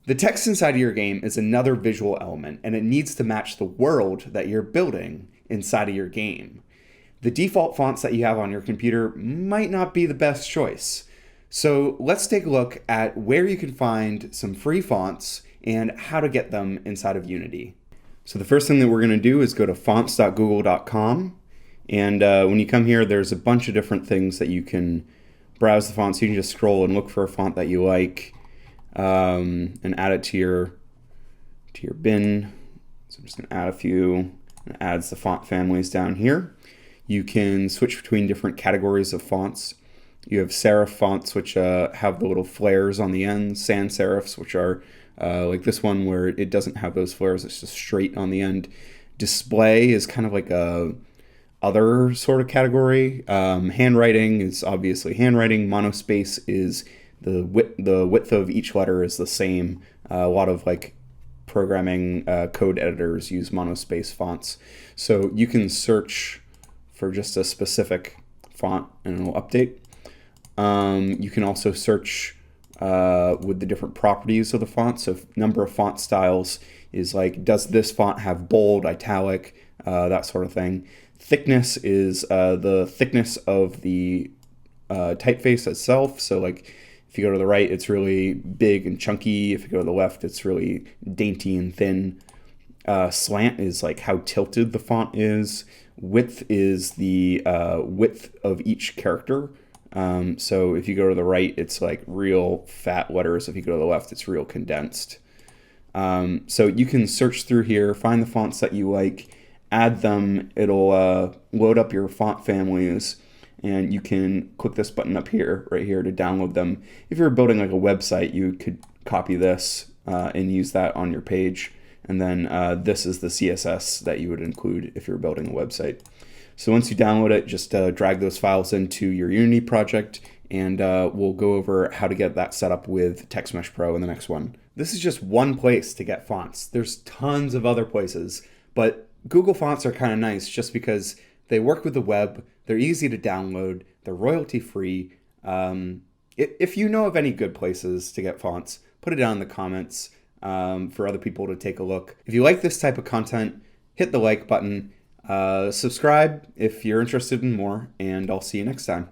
The text inside of your game is another visual element, and it needs to match the world that you're building inside of your game. The default fonts that you have on your computer might not be the best choice. So let's take a look at where you can find some free fonts and how to get them inside of Unity. So the first thing that we're going to do is go to fonts.google.com. And when you come here, there's a bunch of different things that you can browse the fonts. You can just scroll and look for a font that you like and add it to your bin. So I'm just going to add a few. It adds the font families down here. You can switch between different categories of fonts. You have serif fonts, which have the little flares on the end. Sans serifs, which are like this one where it doesn't have those flares. It's just straight on the end. Display is kind of like a other sort of category. Handwriting is obviously handwriting. Monospace is the width of each letter is the same. A lot of like programming code editors use monospace fonts. So you can search for just a specific font and it'll update. You can also search with the different properties of the font. So number of font styles is like, does this font have bold, italic, that sort of thing. Thickness is the thickness of the typeface itself. So like if you go to the right, it's really big and chunky. If you go to the left, it's really dainty and thin. Slant is like how tilted the font is. Width is the width of each character. So if you go to the right, it's like real fat letters. If you go to the left, it's real condensed. So you can search through here, find the fonts that you like, add them. It'll load up your font families, and you can click this button up here, right here, to download them. If you're building like a website, you could copy this and use that on your page. And then this is the CSS that you would include if you're building a website. So once you download it, just drag those files into your Unity project, and we'll go over how to get that set up with TextMesh Pro in the next one. This is just one place to get fonts. There's tons of other places, but Google Fonts are kind of nice just because they work with the web, they're easy to download, they're royalty free. If you know of any good places to get fonts, put it down in the comments for other people to take a look. If you like this type of content, hit the like button. Subscribe if you're interested in more, and I'll see you next time.